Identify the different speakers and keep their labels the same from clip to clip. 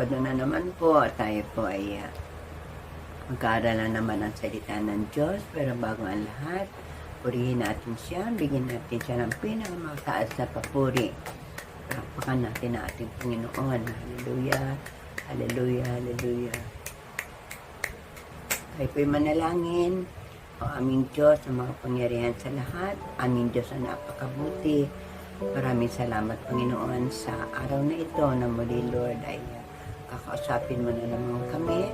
Speaker 1: Sabado na naman po, tayo po ay mag-aaral na naman ang salita ng Diyos. Pero bago ang lahat, purihin natin siya, bigyan natin siya ng pinakamataas na papuri. Palakpakan natin ang ating Panginoon. Hallelujah, hallelujah, hallelujah. Tayo po'y manalangin. O aming Diyos na makapangyarihan sa lahat, aming Diyos na napakabuti. Maraming salamat, Panginoon, sa araw na ito na muli, Lord, ay kakausapin mo na naman kami.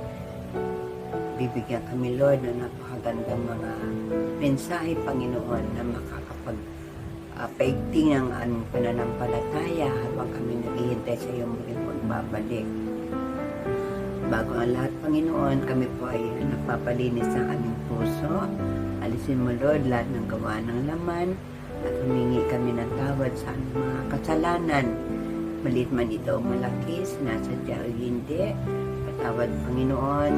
Speaker 1: Bibigyan kami, Lord, na napakagandang mga mensahe, Panginoon, na makakapag-paigting ng aming pananampalataya habang kami naghihintay sa iyong muling pagbabalik. Bago ang lahat, Panginoon, kami po ay nagpapalinis ng aming puso. Alisin mo, Lord, lahat ng gawa ng laman at humingi kami ng tawad sa aming mga kasalanan. Malit man ito o malaki, sinasadya o hindi. Patawad, Panginoon.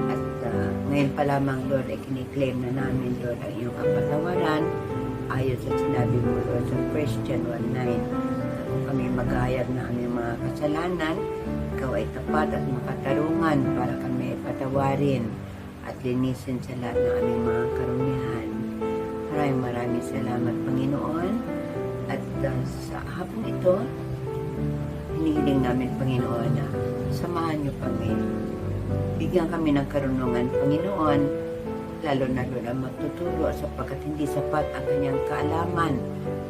Speaker 1: At ngayon pa lamang, Lord, ay kiniklaim na namin, Lord, ang iyong kapatawaran. Ayon sa sinabi mo, Lord, sa 1 John 1:9. Kung kami mag-ahayag na aming mga kasalanan, ikaw ay tapat at makatarungan para kami patawarin at linisin sa lahat ng aming mga karumihan. Maraming salamat, Panginoon. At sa hapon ito, hinihiling namin, Panginoon, na samahan niyo kami. Bigyan kami ng karunungan, Panginoon, lalo na magtuturo sapagkat hindi sapat ang kanyang kaalaman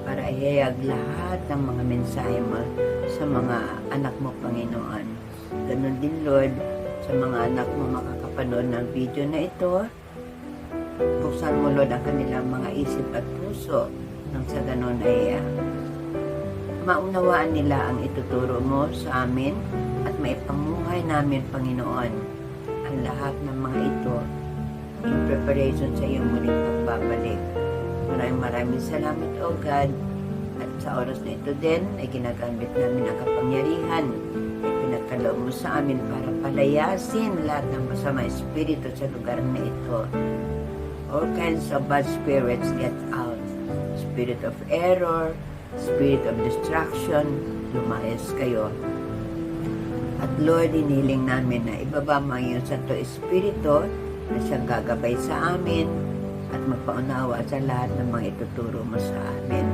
Speaker 1: para ihayag lahat ng mga mensahe mo sa mga anak mo, Panginoon. Ganon din, Lord, sa mga anak mo makakapanood ng video na ito. Buksan mo, Lord, ang kanilang mga isip at puso nang sa ganon ay maunawaan nila ang ituturo mo sa amin at maipamuhay namin, Panginoon, ang lahat ng mga ito in preparation sa iyong muling pagbabalik. Maraming salamat, O God. At sa oras na ito din ay ginagamit namin ang kapangyarihan ay pinagkaloob mo sa amin para palayasin lahat ng masama espiritu sa lugar na ito. All kinds of bad spirits get out. Spirit of error, spirit of destruction, lumayas kayo. At Lord, inihiling namin na ibaba mo ang iyong Santo Espiritu na siyang gagabay sa amin at magpaunawa sa lahat ng mga ituturo mo sa amin.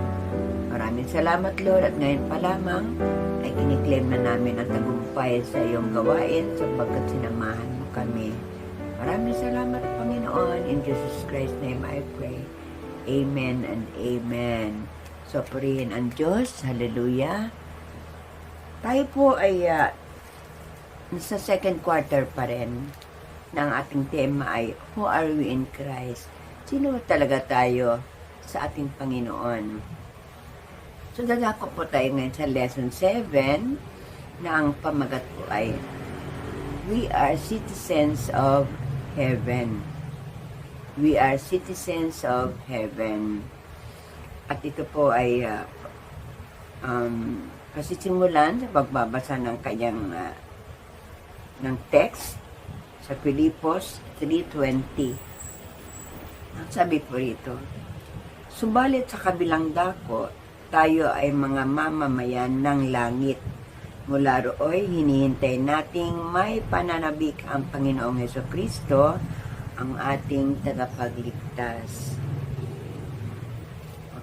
Speaker 1: Maraming salamat, Lord, at ngayon pa lamang ay kiniklaim na namin ang tagumpay sa iyong gawain sapagkat sinamahan mo kami. Maraming salamat, Panginoon. In Jesus Christ's name I pray. Amen and amen. So, purihin ang Diyos. Hallelujah. Tayo po ay nasa second quarter pa rin ng ating tema ay Who are we in Christ? Sino talaga tayo sa ating Panginoon? So, dadako po tayo ngayon sa lesson 7 na ang pamagat po ay We are citizens of heaven. We are citizens of heaven. At ito po ay pasisimulan sa pagbabasa ng kanyang ng text sa Filipos 3:20. Ang sabi po rito, subalit sa kabilang dako, tayo ay mga mamamayan ng langit. Mula rooy, hinihintay nating may pananabik ang Panginoong Hesukristo, ang ating tagapagligtas.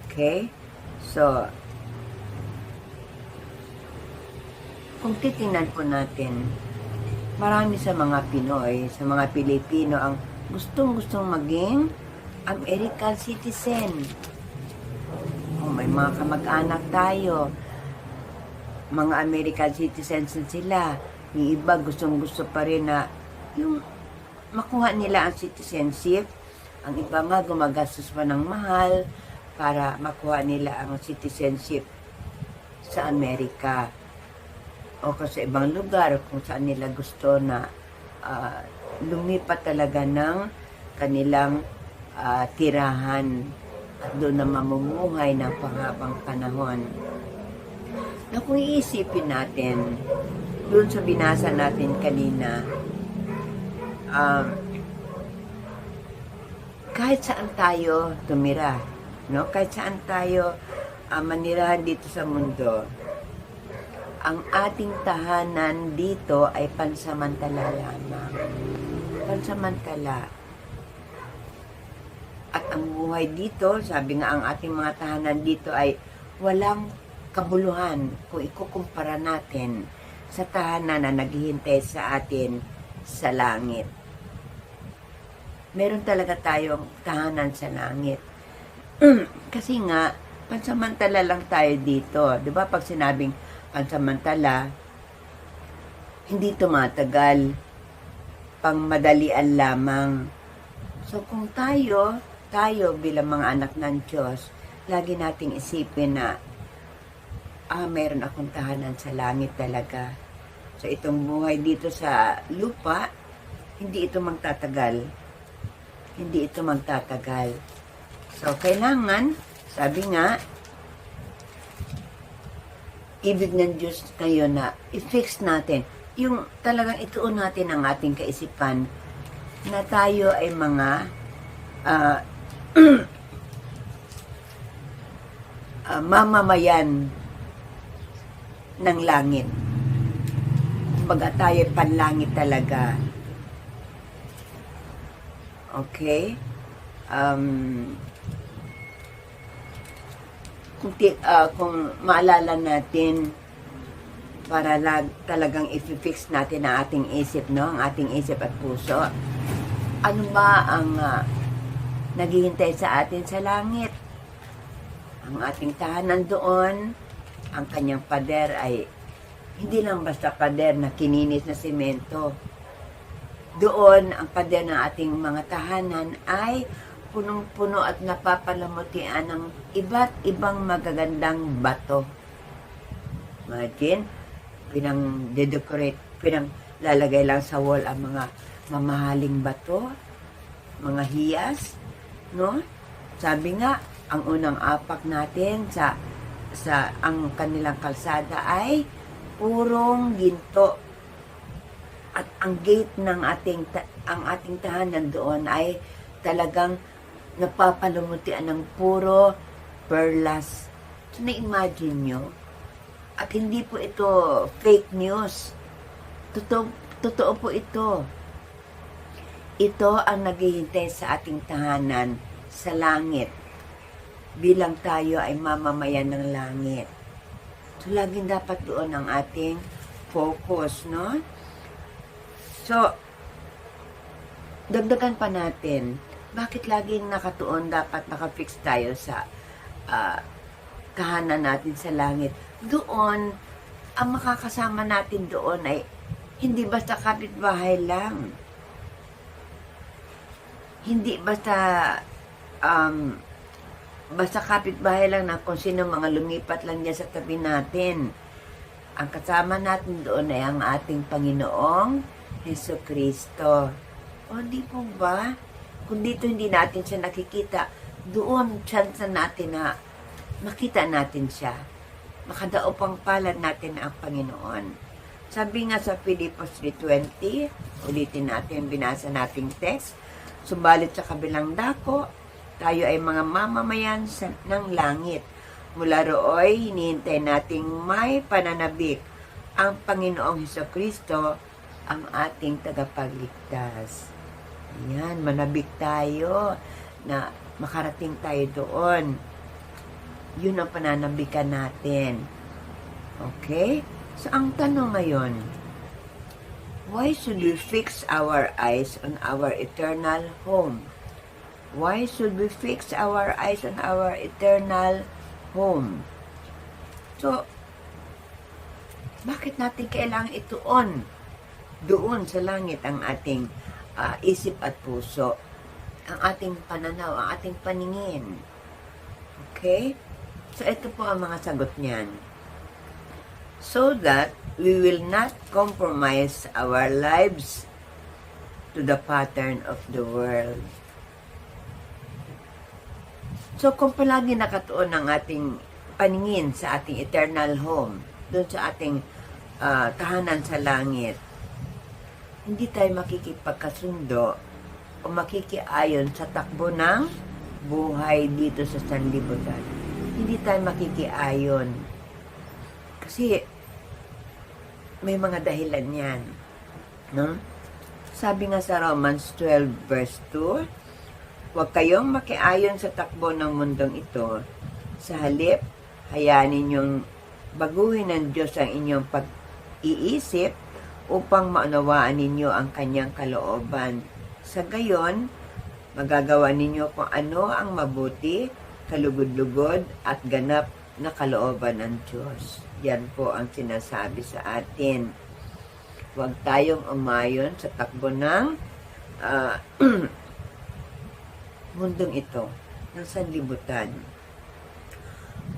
Speaker 1: Okay? So, kung titingnan po natin, marami sa mga Pinoy, sa mga Pilipino, ang gustong-gustong maging American citizen. May mga kamag-anak tayo, mga American citizens na sila. Yung iba gustong-gusto pa rin na yung makuha nila ang citizenship. Ang iba nga gumagastos pa ng mahal para makuha nila ang citizenship sa Amerika o sa ibang lugar kung saan nila gusto na lumipat talaga ng kanilang tirahan at doon na mamumuhay ng panghabang panahon. Na kung iisipin natin, doon sa binasa natin kanina, kahit saan tayo tumira, no? Kahit saan tayo manirahan dito sa mundo, ang ating tahanan dito ay pansamantala lamang. Pansamantala. At ang buhay dito, sabi nga ang ating mga tahanan dito ay walang kabuluhan kung ikukumpara natin sa tahanan na naghihintay sa atin sa langit. Meron talaga tayong tahanan sa langit. Kasi nga, pansamantala lang tayo dito. Diba pag sinabing pansamantala, hindi tumatagal, pang madalian lamang. So kung tayo bilang mga anak ng Diyos, lagi nating isipin na, meron akong tahanan sa langit talaga. So itong buhay dito sa lupa, hindi ito magtatagal. Hindi ito magtatagal. So kailangan, sabi nga, ibig ng Diyos kayo na i-fix natin. Yung talagang ituon natin ang ating kaisipan na tayo ay mga mamamayan ng langit. Kumbaga tayo ay panlangit talaga. Okay? Kung maalala natin, para talagang i-fix natin ang ating isip, no? Ang ating isip at puso. Ano ba ang naghihintay sa atin sa langit? Ang ating tahanan doon, ang kanyang pader ay hindi lang basta pader na kininis na semento. Doon, ang pader ng ating mga tahanan ay punong-puno at napapalamutian ng iba't ibang magagandang bato. Imagine, pinang-decorate, pinang-lalagay lang sa wall ang mga mamahaling bato, mga hiyas, no? Sabi nga, ang unang apak natin sa ang kanilang kalsada ay purong ginto. At ang gate ng ang ating tahanan doon ay talagang napapalumutian ng puro perlas. So, na-imagine nyo? At hindi po ito fake news. Totoo po ito. Ito ang naghihintay sa ating tahanan sa langit. Bilang tayo ay mamamayan ng langit. So, laging dapat doon ang ating focus, no? So, dagdagan pa natin, bakit laging nakatuon dapat nakafix tayo sa tahanan natin sa langit? Doon, ang makakasama natin doon ay hindi basta kapitbahay lang. Hindi basta kapitbahay lang na kung sino mga lumipat lang niya sa tabi natin. Ang kasama natin doon ay ang ating Panginoong Jesucristo. O di po ba? Kung dito hindi natin siya nakikita, doon chance natin na makita natin siya. Makadaop ang palad natin ang Panginoon. Sabi nga sa Filipos 3:20, ulitin natin, binasa nating text, subalit sa kabilang dako, tayo ay mga mamamayan ng langit. Mula rooy, hinihintay nating may pananabik ang Panginoong Jesucristo, ang ating tagapagligtas. Yan, manabik tayo na makarating tayo doon. Yun ang pananabikan natin. Okay? So, ang tanong ngayon, why should we fix our eyes on our eternal home? Why should we fix our eyes on our eternal home? So, bakit natin kailangang ituon doon sa langit ang ating isip at puso, ang ating pananaw, ang ating paningin? Okay? So, ito po ang mga sagot niyan. So that we will not compromise our lives to the pattern of the world. So, kung palagi nakatuon ang ating paningin sa ating eternal home, doon sa ating tahanan sa langit, hindi tayo makikipagkasundo o makikiayon sa takbo ng buhay dito sa sanlibutan. Hindi tayo makikiayon. Kasi may mga dahilan yan. No? Sabi nga sa Romans 12 verse 2, huwag kayong makiayon sa takbo ng mundong ito. Sa halip, hayaan ninyong baguhin ng Diyos ang inyong pag-iisip upang maunawaan ninyo ang kanyang kalooban. Sa gayon, magagawa ninyo kung ano ang mabuti, kalugod-lugod at ganap na kalooban ng Diyos. Yan po ang sinasabi sa atin. Huwag tayong umayon sa takbo ng mundong ito, ng sanlibutan.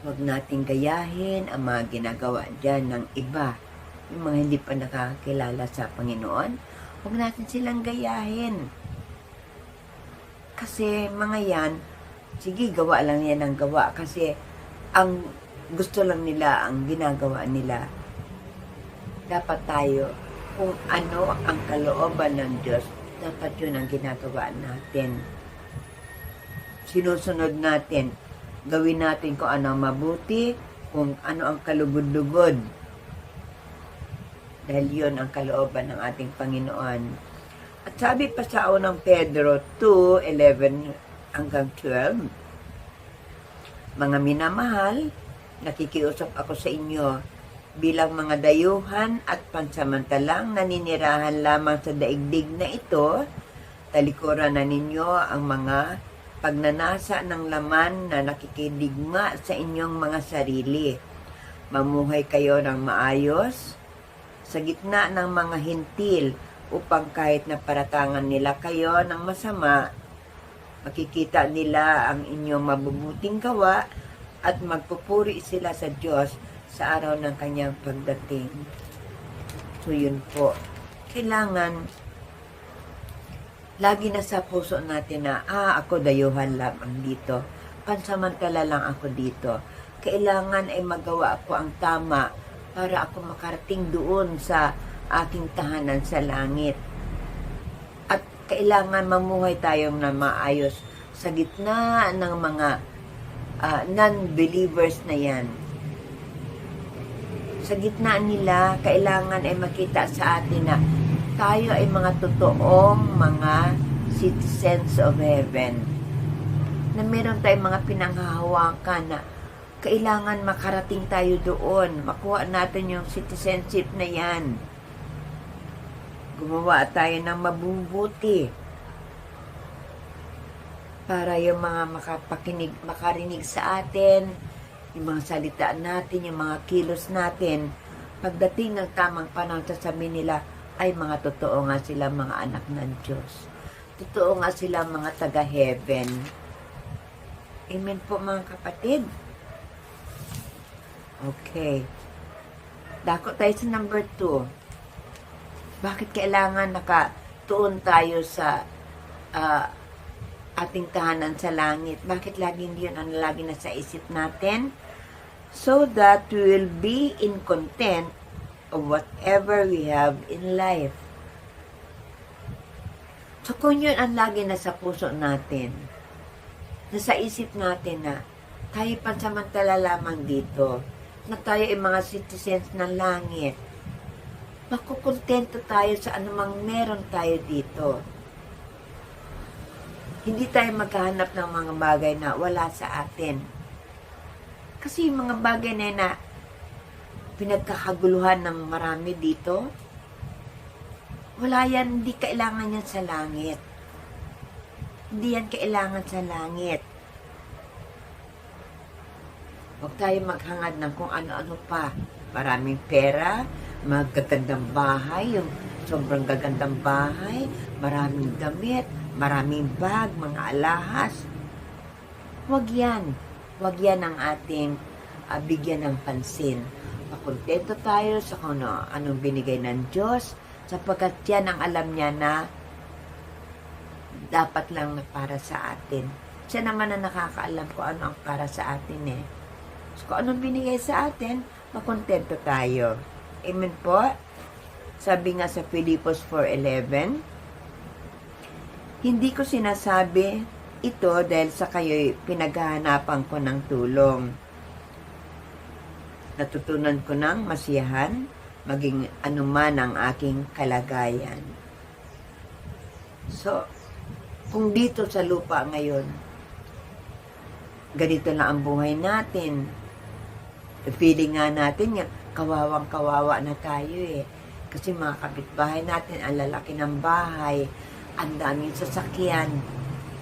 Speaker 1: Huwag nating gayahin ang mga ginagawa dyan ng iba. Yung mga hindi pa nakakakilala sa Panginoon, huwag natin silang gayahin. Kasi mga yan, sige, gawa lang yan ang gawa. Kasi ang gusto lang nila, ang ginagawa nila. Dapat tayo, kung ano ang kalooban ng Diyos, dapat yun ang ginagawa natin. Sinusunod natin, gawin natin kung ano ang mabuti, kung ano ang kalugod-lugod. Dahil yun ang kalooban ng ating Panginoon. At sabi pa sa unang Pedro 2:11 hanggang 12, mga minamahal, nakikiusap ako sa inyo bilang mga dayuhan at pansamantalang naninirahan lamang sa daigdig na ito, talikuran na ninyo ang mga pagnanasa ng laman na nakikidigma sa inyong mga sarili. Mamuhay kayo ng maayos sa gitna ng mga hintil upang kahit na paratangan nila kayo ng masama, makikita nila ang inyong mabubuting gawa at magpupuri sila sa Diyos sa araw ng kanyang pagdating. So yun po. Kailangan lagi na sa puso natin na, ako dayuhan lamang dito. Pansamantala lang ako dito. Kailangan ay magawa ako ang tama para ako makarating doon sa aking tahanan sa langit. At kailangan mamuhay tayong na maayos sa gitna ng mga non-believers na yan. Sa gitna nila, kailangan ay makita sa atin na tayo ay mga totoong mga citizens of heaven. Na meron tayong mga pinanghahawakan na kailangan makarating tayo doon. Makuha natin yung citizenship na yan. Gumawa tayo ng mabubuti para yung mga makarinig sa atin, yung mga salita natin, yung mga kilos natin, pagdating ng tamang panahon, sasabihin nila, ay mga totoo nga sila mga anak ng Diyos. Totoo nga sila mga taga-heaven. Amen po mga kapatid. Okay. Dako tayo sa number 2. Bakit kailangan nakatuon tayo sa ating tahanan sa langit? Bakit laging yun ang lagi na sa isip natin? So that we will be in content of whatever we have in life. So kung yun ang lagi na sa puso natin, nasa isip natin na tayo pansamantala lamang dito, na tayo ay mga citizens ng langit, makukontento tayo sa anumang meron tayo dito. Hindi tayo maghahanap ng mga bagay na wala sa atin. Kasi yung mga bagay na pinagkakaguluhan ng marami dito, wala yan, hindi kailangan yan sa langit. Hindi yan kailangan sa langit. Huwag tayo maghangad ng kung ano-ano pa. Maraming pera, magagandang bahay, yung sobrang gagandang bahay, maraming damit, maraming bag, mga alahas. Huwag yan. Huwag yan ang ating bigyan ng pansin. Makontento tayo sa kung anong binigay ng Diyos, sapagkat yan ang alam niya na dapat lang na para sa atin. Siya naman na nakakaalam kung ano ang para sa atin eh. So, kung anong binigay sa atin, makontento tayo. Amen po? Sabi nga sa Filipos 4:11, hindi ko sinasabi ito dahil sa kayo'y pinaghahanapan ko ng tulong. Natutunan ko ng masiyahan maging anuman ang aking kalagayan. So, kung dito sa lupa ngayon, ganito na ang buhay natin, feeling nga natin, kawawang-kawawa na tayo eh. Kasi mga kapitbahay natin, ang lalaki ng bahay, ang daming sasakyan.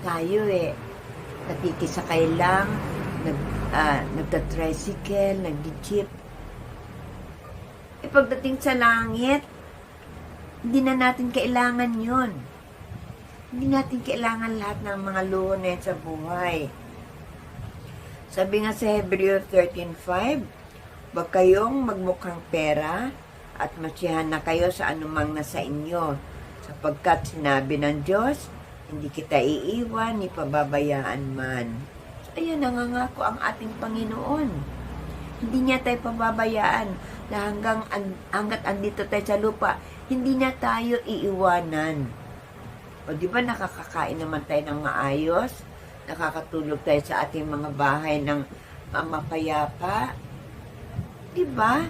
Speaker 1: Tayo eh, nakikisakay lang, nagta-tricycle, nag-jeep. E pagdating sa langit, hindi na natin kailangan yun. Hindi natin kailangan lahat ng mga luho na yan sa buhay. Sabi nga sa Hebreo 13:5, huwag kayong magmukhang pera at masiyahan na kayo sa anumang nasa inyo, sapagkat sinabi ng Diyos, hindi kita iiwan ni pababayaan man. So, ayun, nangangako ang ating Panginoon. Hindi niya tayo pababayaan na hanggat andito tayo sa lupa, hindi niya tayo iiwanan. O di ba nakakakain naman tayo ng maayos? Nakakatulog tayo sa ating mga bahay ng mapayapa? Di ba?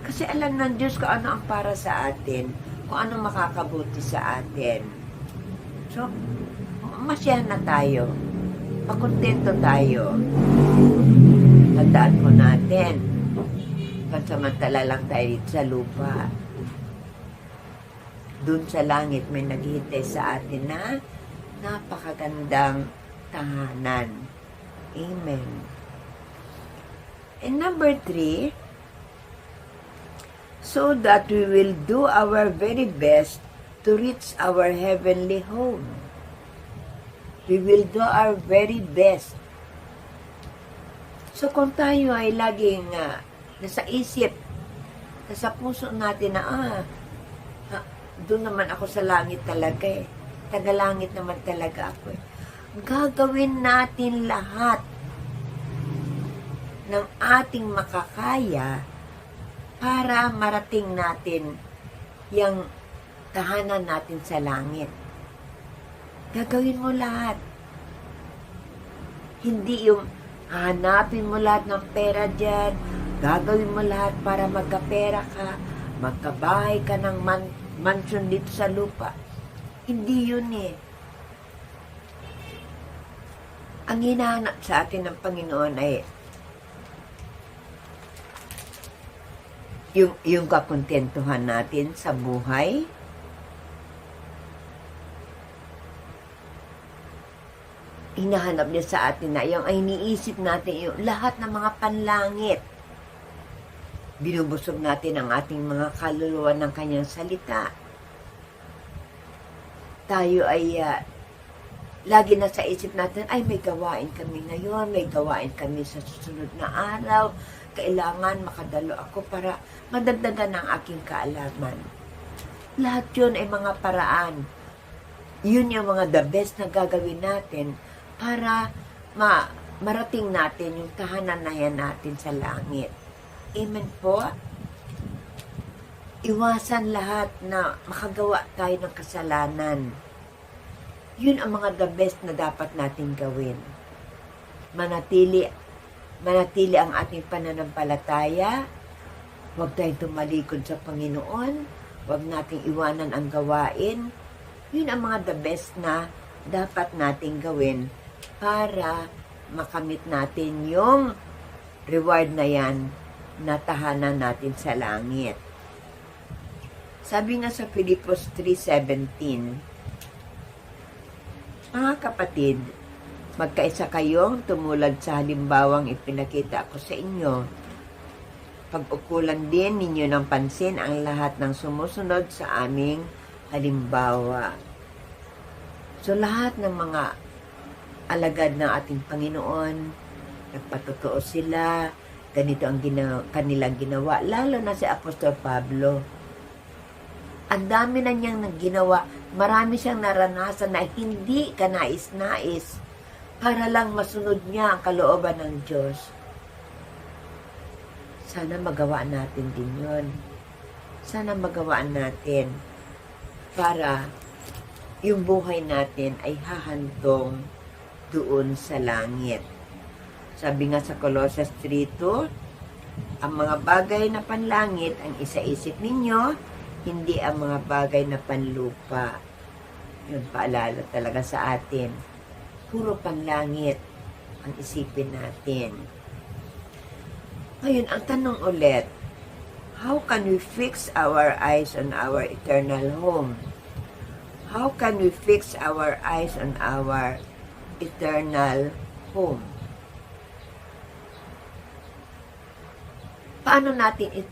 Speaker 1: Kasi alam ng Diyos kung ano ang para sa atin, kung ano makakabuti sa atin. So, masyahan na tayo. Makontento tayo. Tandaan po natin, pansamantala lang tayo dito sa lupa. Doon sa langit may naghihintay sa atin na napakagandang tahanan. Amen. And number 3, so that we will do our very best to reach our heavenly home. We will do our very best. So kung tayo ay laging nasa isip, nasa puso natin na, doon naman ako sa langit talaga eh. Tagalangit naman talaga ako eh. Gagawin natin lahat ng ating makakaya para marating natin yung tahanan natin sa langit. Gagawin mo lahat. Hindi yung hanapin mo lahat ng pera dyan, gagawin mo lahat para magkapera ka, magkabahay ka ng mansion dito sa lupa. Hindi yun eh. Ang hinahanap sa atin ng Panginoon ay yung kakontentuhan natin sa buhay. Hinahanap niya sa atin na yung ay iniisip natin yung lahat ng mga panlangit. Binubusog natin ang ating mga kaluluwa ng kanyang salita. Tayo ay lagi na sa isip natin, ay may gawain kami ngayon, may gawain kami sa susunod na araw. Kailangan makadalo ako para madagdagan ang aking kaalaman. Lahat yun ay mga paraan. Yun yung mga the best na gagawin natin para marating natin yung tahanan na yan natin sa langit. Amen po. Iwasan lahat na makagawa tayo ng kasalanan. Yun ang mga the best na dapat natin gawin. Manatili ang ating pananampalataya. Huwag tayong tumalikod sa Panginoon. Huwag nating iwanan ang gawain. Yun ang mga the best na dapat nating gawin para makamit natin yung reward na yan na tahanan natin sa langit. Sabi nga sa Filipos 3:17, mga kapatid, magkaisa kayong tumulad sa halimbawang ipinakita ko sa inyo. Pag-ukulan din ninyo ng pansin ang lahat ng sumusunod sa aming halimbawa. So lahat ng mga alagad ng ating Panginoon, nagpatotoo sila, ganito ang kanilang ginawa, lalo na si Apostol Pablo. Ang dami na niyang nagginawa, marami siyang naranasan na hindi kanais-nais para lang masunod niya ang kalooban ng Diyos. Sana magawa natin din yun. Sana magawaan natin para yung buhay natin ay hahantong doon sa langit. Sabi nga sa Colossus 3:2, Ang mga bagay na panlangit ang isaisip ninyo, hindi ang mga bagay na panlupa. Yun, paalala talaga sa atin. Puro panlangit ang isipin natin. Ngayon, ang tanong ulit, how can we fix our eyes on our eternal home? How can we fix our eyes on our eternal home? Paano natin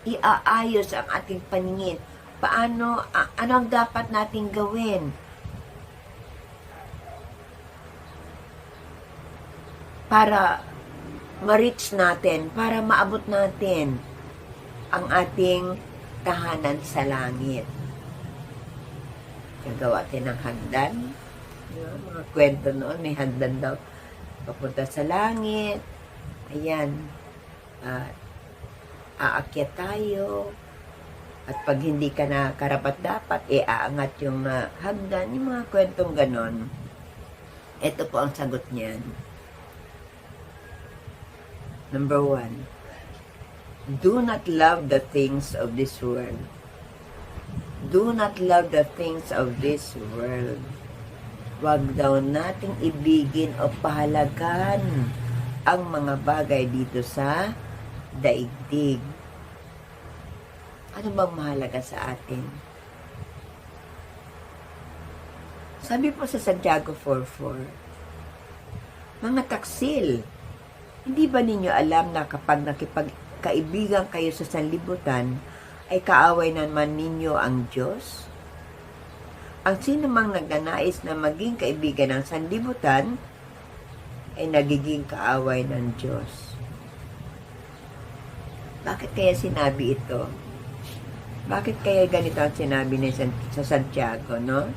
Speaker 1: iaayos ang ating paningin? Paano, ano ang dapat nating gawin? Para ma-reach natin, para maabot natin ang ating tahanan sa langit. Gagawa tayo ng hagdan. Mga kwento noon, may hagdan daw papunta sa langit. Ayan. Aakyat tayo. At pag hindi ka na karapat-dapat, aangat yung hagdan. Yung mga kwentong ganon. Ito po ang sagot niyan. Number 1. Do not love the things of this world. Do not love the things of this world. Huwag daw nating ibigin o pahalagahan ang mga bagay dito sa daigdig. Ano bang mahalaga sa atin? Sabi po sa Santiago 4:4, mga taksil, hindi ba ninyo alam na kapag nakipagkaibigan kayo sa sanlibutan, ay kaaway naman ninyo ang Diyos? Ang sino mang nagnanais na maging kaibigan ng sanlibutan, ay nagiging kaaway ng Diyos. Bakit kaya sinabi ito? Bakit kaya ganito ang sinabi ni sa Santiago, no?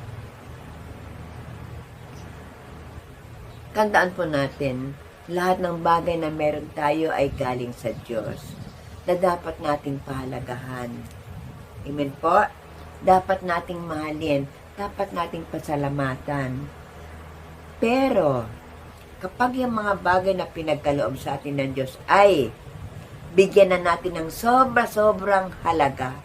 Speaker 1: Tandaan po natin, lahat ng bagay na meron tayo ay galing sa Diyos na dapat nating pahalagahan. Amen po? Dapat nating mahalin, dapat nating pasalamatan. Pero, kapag yung mga bagay na pinagkaloob sa atin ng Diyos ay bigyan na natin ng sobra-sobrang halaga,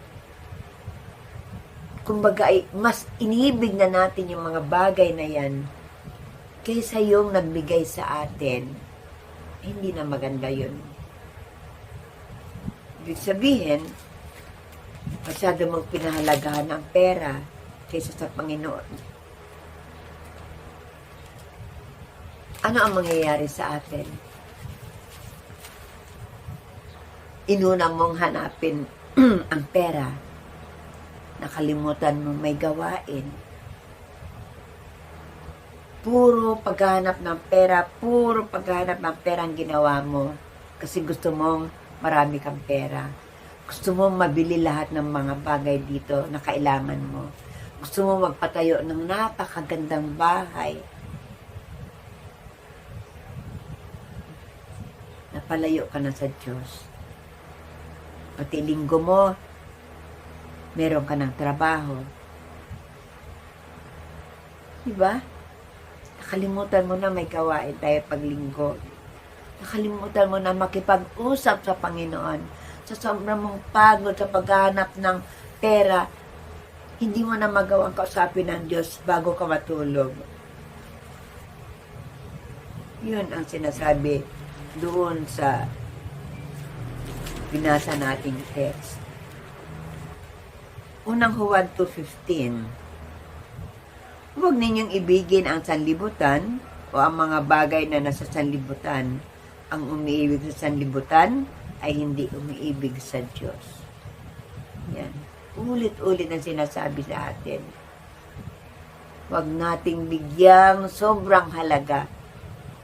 Speaker 1: kumbaga ay mas inibig na natin yung mga bagay na yan kaysa yung nagbigay sa atin, hindi na maganda yun. Ibig sabihin, masyado mong pinahalagahan ang pera kaysa sa Panginoon. Ano ang mangyayari sa atin? Inuna mong hanapin ang pera. Nakalimutan mo may gawain. Puro paghahanap ng pera, ang ginawa mo. Kasi gusto mong marami kang pera. Gusto mong mabili lahat ng mga bagay dito na kailangan mo. Gusto mong magpatayo ng napakagandang bahay. Napalayo ka na sa Diyos. Pati linggo mo, meron ka ng trabaho. Diba? Nakalimutan mo na may gawain tayo paglinggo. Nakalimutan mo na makipag-usap sa Panginoon. Sa sobrang mong pagod sa paghahanap ng pera, hindi mo na magawang kausapin ng Diyos bago ka matulog. Yun ang sinasabi doon sa binasa nating text. Unang Juan 2:15. Huwag ninyong ibigin ang sanlibutan o ang mga bagay na nasa sanlibutan. Ang umiibig sa sanlibutan ay hindi umiibig sa Diyos. Yan. Ulit-ulit na sinasabi sa atin. Huwag nating bigyang sobrang halaga.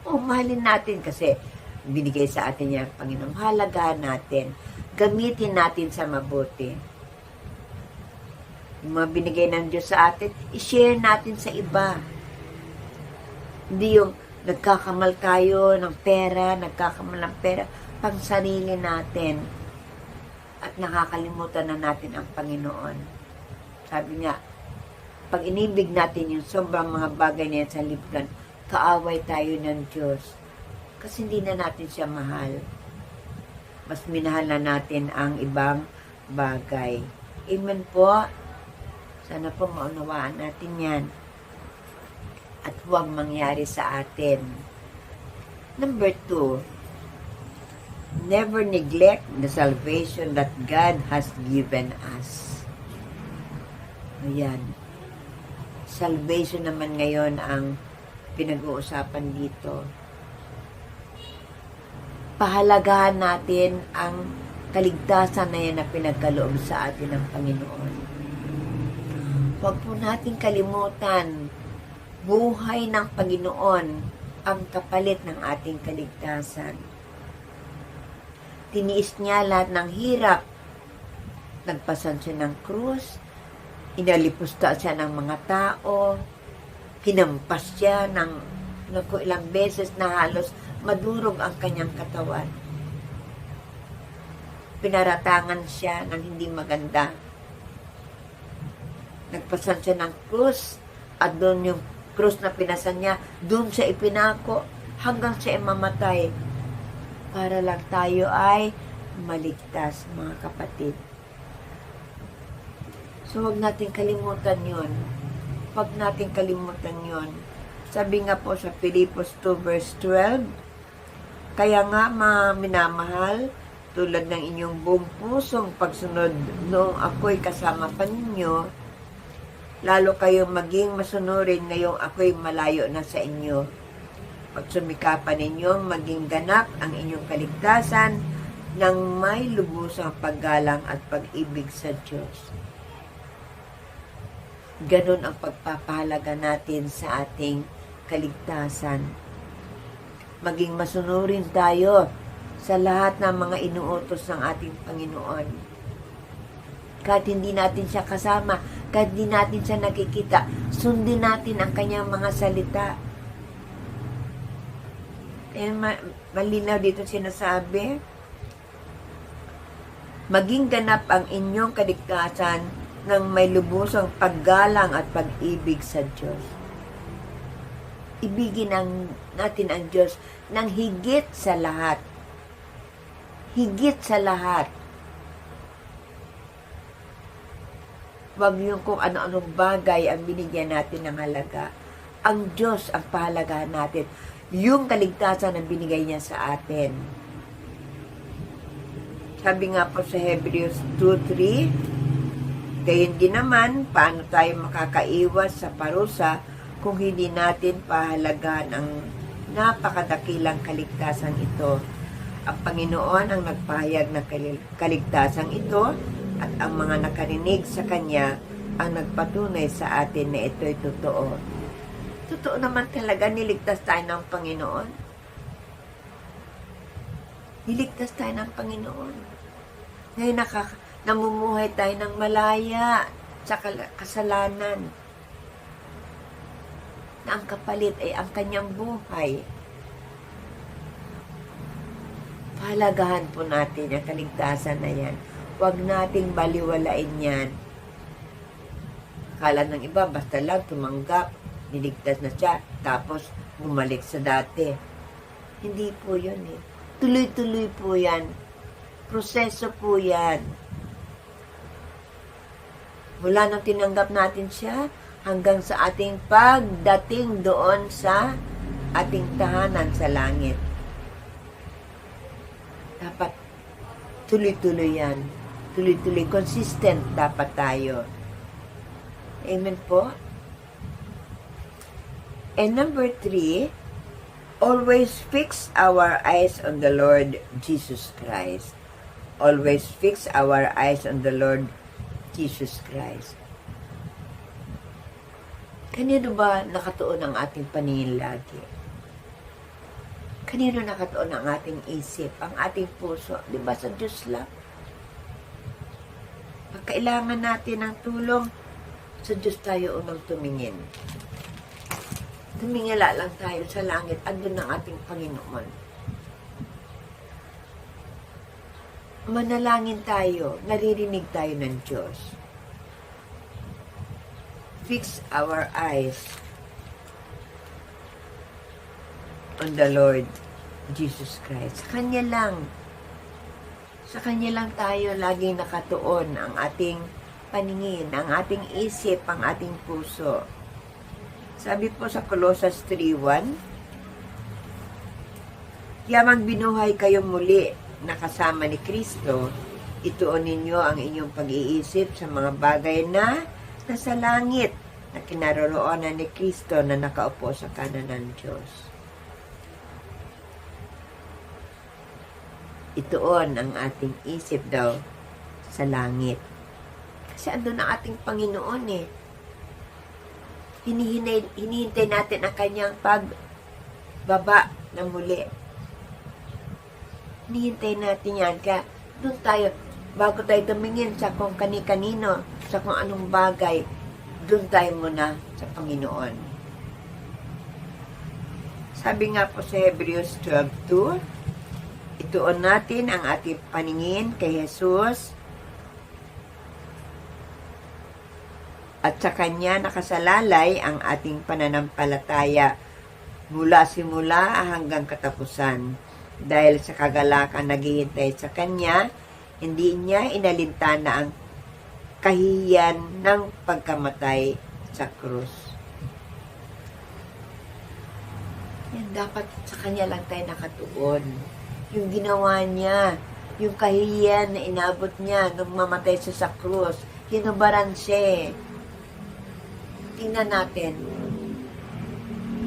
Speaker 1: O, mahalin natin kasi binigay sa atin yung Panginoon. Halagahan natin. Gamitin natin sa mabuti. Yung mga binigay ng Diyos sa atin, i-share natin sa iba. Hindi yung nagkakamal tayo ng pera, pang sarili natin. At nakakalimutan na natin ang Panginoon. Sabi nga, pag inibig natin yung sobrang mga bagay na yan sa lipunan, kaaway tayo ng Diyos. Kasi hindi na natin siya mahal. mas minahal na natin ang ibang bagay. Amen po. Sana po maunawaan natin yan. At huwag mangyari sa atin. Number 2, never neglect the salvation that God has given us. Ayan. Salvation naman ngayon ang pinag-uusapan dito. Pahalagahan natin ang kaligtasan na yan na pinagkaloob sa atin ng Panginoon. Huwag po natin kalimutan, buhay ng Panginoon ang kapalit ng ating kaligtasan. Tiniis niya lahat ng hirap. Nagpasan siya ng krus, inalipusta siya ng mga tao, hinampas siya ng ilang beses na halos madurog ang kanyang katawan. Pinaratangan siya ng hindi maganda. Nagpasan siya ng krus, at doon yung krus na pinasan niya, doon siya ipinako hanggang siya mamatay. Para lang tayo ay maligtas, mga kapatid. So, huwag natin kalimutan yun. Huwag natin kalimutan yun. Sabi nga po sa Filipos 2 verse 12, kaya nga minamahal, tulad ng inyong buong pusong pagsunod noong ako'y kasama pa ninyo, lalo kayong maging masunurin ngayong ako'y malayo na sa inyo. Pagsumikapan ninyong maging ganap ang inyong kaligtasan ng may lubusang paggalang at pag-ibig sa Diyos. Ganon ang pagpapahalaga natin sa ating kaligtasan. Maging masunurin tayo sa lahat ng mga inuutos ng ating Panginoon. Kahit hindi natin siya kasama, kahit hindi natin siya nakikita, sundin natin ang kanyang mga salita. Malinaw dito sinasabi, maging ganap ang inyong kaligtasan ng may lubusang paggalang at pag-ibig sa Diyos. Ibigin natin ang Diyos ng higit sa lahat. Higit sa lahat. Huwag yung kung ano-anong bagay ang binigyan natin ng halaga. Ang Diyos ang pahalagahan natin. Yung kaligtasan na binigay niya sa atin. Sabi nga po sa Hebrews 2:3, gayon din naman, paano tayo makakaiwas sa parusa kung hindi natin pahalagahan ang napakadakilang kaligtasan ito. Ang Panginoon ang nagpahayag ng kaligtasan ito at ang mga nakarinig sa Kanya ang nagpatunay sa atin na ito'y totoo. Totoo naman talaga, niligtas tayo ng Panginoon. Niligtas tayo ng Panginoon. Ngayon namumuhay tayo ng malaya sa kasalanan. Na ang kapalit ay ang kanyang buhay. Pahalagahan po natin ang kaligtasan na yan. Huwag nating baliwalain yan. Akala ng iba, basta lang tumanggap, niligtas na siya, tapos bumalik sa dati. Hindi po yun eh. Tuloy-tuloy po yan. Proseso po yan. Mula nang tinanggap natin siya, hanggang sa ating pagdating doon sa ating tahanan sa langit. Dapat tuloy-tuloy yan. Tuloy-tuloy, consistent dapat tayo. Amen po? And number 3, always fix our eyes on the Lord Jesus Christ. Always fix our eyes on the Lord Jesus Christ. Kanino ba nakatuon ang ating paningin lagi? Kanino nakatuon ang ating isip, ang ating puso? Di ba sa Diyos lang? Pag kailangan natin ng tulong, sa Diyos tayo unang tumingin. Tumingala lang tayo sa langit, andun ang ating Panginoon. Manalangin tayo, naririnig tayo ng Diyos. Fix our eyes on the Lord Jesus Christ. Kanya lang. Sa Kanya lang tayo laging nakatuon ang ating paningin, ang ating isip, ang ating puso. Sabi po sa Colossus 3:1, "Yamang binuhay kayo muli na kasama ni Kristo, ituon ninyo ang inyong pag-iisip sa mga bagay na nasa langit, na kinaroroonan ni Kristo na nakaupo sa kanan ng Diyos." Ituon ang ating isip daw sa langit. Kasi andun ang ating Panginoon eh. Hinihintay natin ang kanyang pagbaba na muli. Hinihintay natin yan. Kaya doon tayo, bago tayo tumingin sa kung kani-kanino, sa kung anong bagay, doon tayo muna sa Panginoon. Sabi nga po sa Hebrews 12:2, ituon natin ang ating paningin kay Jesus at sa Kanya nakasalalay ang ating pananampalataya mula simula hanggang katapusan. Dahil sa kagalakan naghihintay sa Kanya, hindi niya inalintana ang kahihiyan ng pagkamatay sa krus. Yan, dapat sa Kanya lang tayo nakatuon. Yung ginawa niya, yung kahihiyan na inabot niya nung mamatay siya sa krus, hinubaran siya. Tingnan natin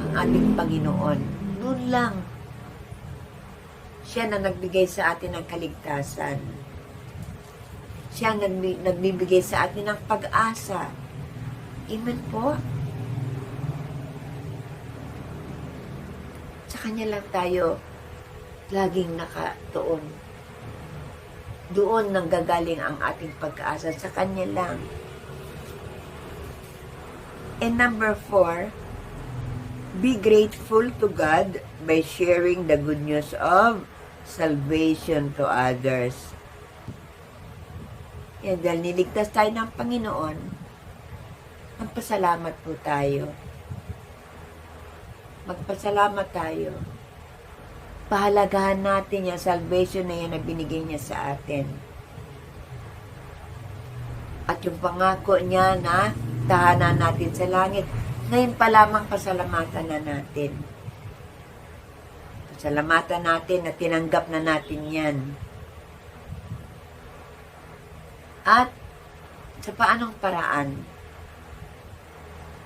Speaker 1: ang ating Panginoon. Noon lang, siya na nagbigay sa atin ng kaligtasan. Siya ang nagbibigay sa atin ng pag-asa. Amen po. Sa Kanya lang tayo laging nakatuon. Doon nanggagaling ang ating pag-asa. Sa Kanya lang. And number 4, be grateful to God by sharing the good news of salvation to others. Yan, dahil niligtas tayo ng Panginoon, magpasalamat po tayo. Magpasalamat tayo. Pahalagahan natin yung salvation na yan na binigay niya sa atin. At yung pangako niya na tahanan natin sa langit, ngayon pa lamang pasalamatan na natin. Pasalamatan natin na tinanggap na natin yan. At sa paanong paraan?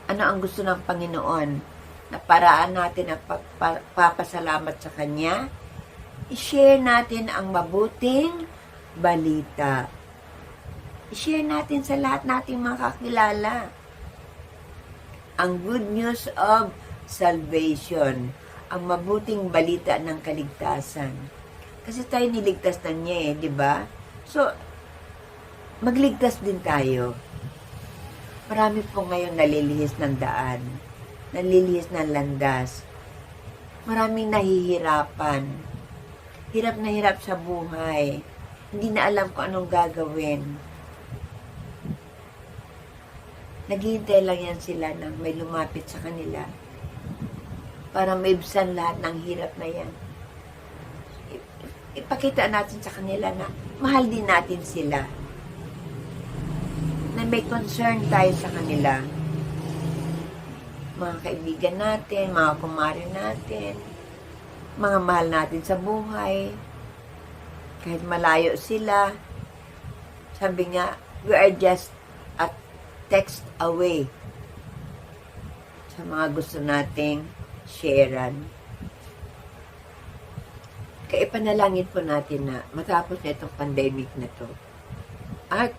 Speaker 1: Ano ang gusto ng Panginoon? Na paraan natin ang papasalamat sa Kanya? I-share natin ang mabuting balita. I-share natin sa lahat nating mga kakilala ang good news of salvation, ang mabuting balita ng kaligtasan. Kasi tayo niligtas na niya eh, di ba? So, magligtas din tayo. Marami po ngayon nalilihis ng daan, nalilihis ng landas. Maraming nahihirapan. Hirap na hirap sa buhay. Hindi na alam kung anong gagawin. Naghihintay lang yan sila nang may lumapit sa kanila para maibsan lahat ng hirap na yan. Ipakita natin sa kanila na mahal din natin sila. Na may concern tayo sa kanila. Mga kaibigan natin, mga kumare natin, mga mahal natin sa buhay, kahit malayo sila. Sabi nga, we are just a text away sa mga gusto nating sharean. Kaya ipanalangin po natin na matapos na itong pandemic na to at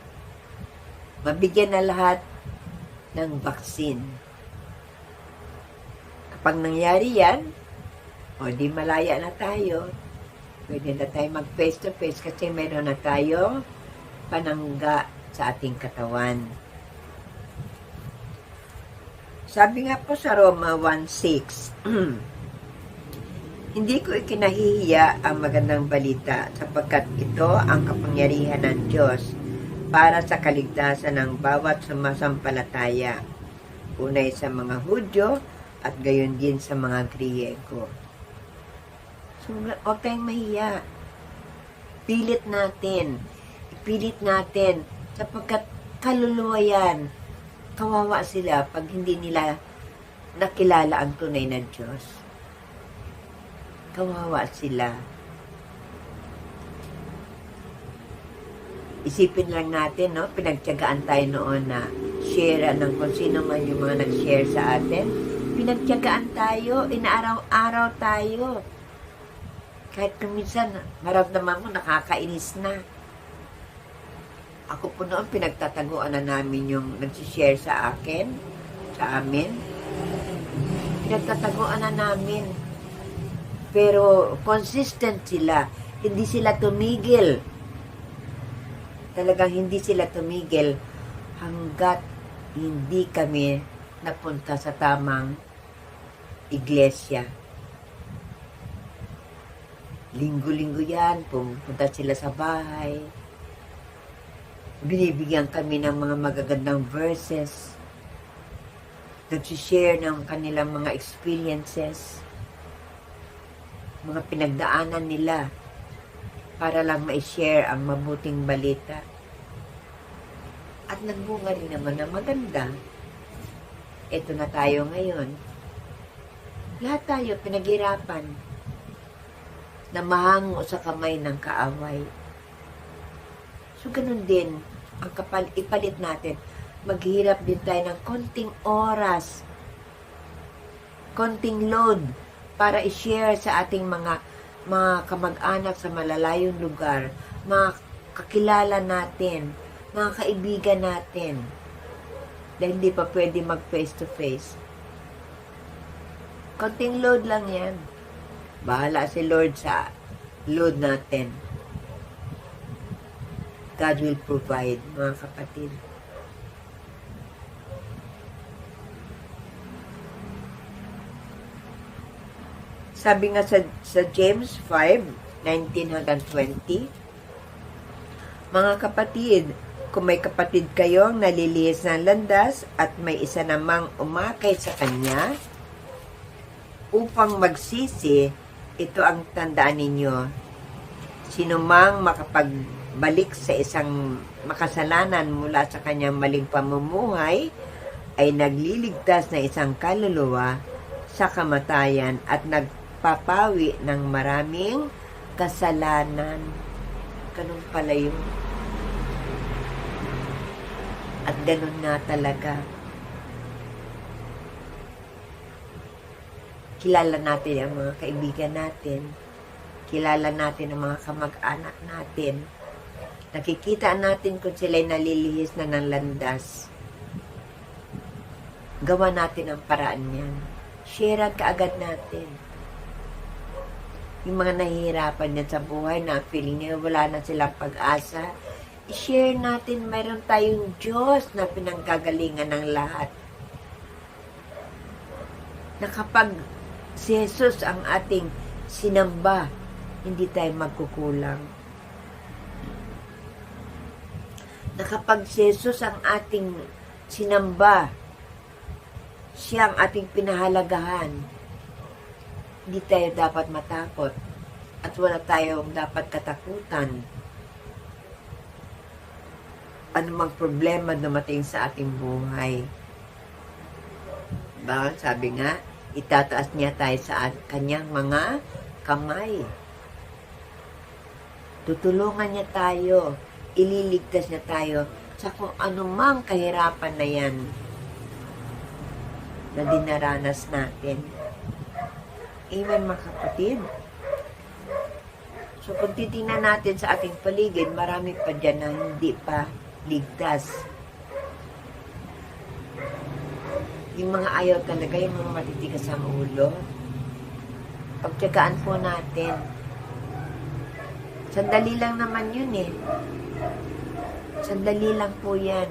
Speaker 1: mabigyan na lahat ng vaccine. Kapag nangyari yan, o di malaya na tayo, pwede na tayo mag face to face kasi meron na tayo panangga sa ating katawan. Sabi nga po sa Roma 1:6, hindi ko ikinahihiya ang magandang balita sapagkat ito ang kapangyarihan ng Diyos para sa kaligtasan ng bawat sumasampalataya, unay sa mga Hudyo at gayon din sa mga Griego. So, huwag tayong mahiya. Ipilit natin, sapagkat kaluluwa yan. Kawawa sila pag hindi nila nakilala ang tunay na Diyos. Kawawa sila. Isipin lang natin, no? Pinagtiyagaan tayo noon na share ng kung sino man yung mga nag-share sa atin. Pinagtiyagaan tayo, inaaraw-araw tayo. Kahit kuminsan, maramdaman mo, nakakainis na. Ako po noon, pinagtataguan na namin yung nag-share sa amin. Pinagtataguan na namin. Pero, consistent sila. Hindi sila tumigil. Talagang hindi sila tumigil hanggat hindi kami napunta sa tamang iglesia. Linggo-linggo yan, pumunta sila sa bahay. Binibigyan kami ng mga magagandang verses. Nag-share ng kanilang mga experiences. Mga pinagdaanan nila para lang ma-share ang mabuting balita. At nagbunga rin naman na maganda. Ito na tayo ngayon. Lahat tayo pinaghirapan na mahango sa kamay ng kaaway. So, ganun din, ang ipalit natin. Maghirap din tayo ng konting oras, konting load, para i-share sa ating mga kamag-anak sa malalayong lugar, mga kakilala natin, mga kaibigan natin, dahil hindi pa pwede mag face-to-face. Konting load lang yan. Bahala si Lord sa load natin. God will provide, mga kapatid. Sabi nga sa James 5:19-20, mga kapatid, kung may kapatid kayong nalilihis ng landas at may isa namang umakay sa kanya, upang magsisi, ito ang tandaan ninyo. Sino mang makapagbalik sa isang makasalanan mula sa kanyang maling pamumuhay, ay nagliligtas na isang kaluluwa sa kamatayan at nagpapawi ng maraming kasalanan. Ganun pala yun. At ganun nga talaga. Kilala natin ang mga kaibigan natin. Kilala natin ang mga kamag-anak natin. Nakikita natin kung sila'y nalilihis na ng landas. Gawa natin ang paraan niyan. Share kaagad natin. Yung mga nahihirapan din sa buhay na feeling nila wala na silang pag-asa, i-share natin, mayroon tayong Diyos na pinanggagalingan ng lahat. Na kapag si Jesus ang ating sinamba, hindi tayo magkukulang. Na kapag si Jesus ang ating sinamba, siya ang ating pinahalagahan, hindi tayo dapat matakot at wala tayong dapat katakutan. Anumang problema dumating sa ating buhay. Bakit sabi nga, itataas niya tayo sa kanyang mga kamay. Tutulungan niya tayo, ililigtas niya tayo sa kung anumang kahirapan na yan na dinaranas natin. Amen, mga kapatid. So, kung titingnan natin sa ating paligid, marami pa dyan na hindi pa ligtas. Yung mga ayaw talaga, yung mga matitigas ang ulo, pagtiyagaan po natin. Sandali lang naman yun eh. Sandali lang po yan.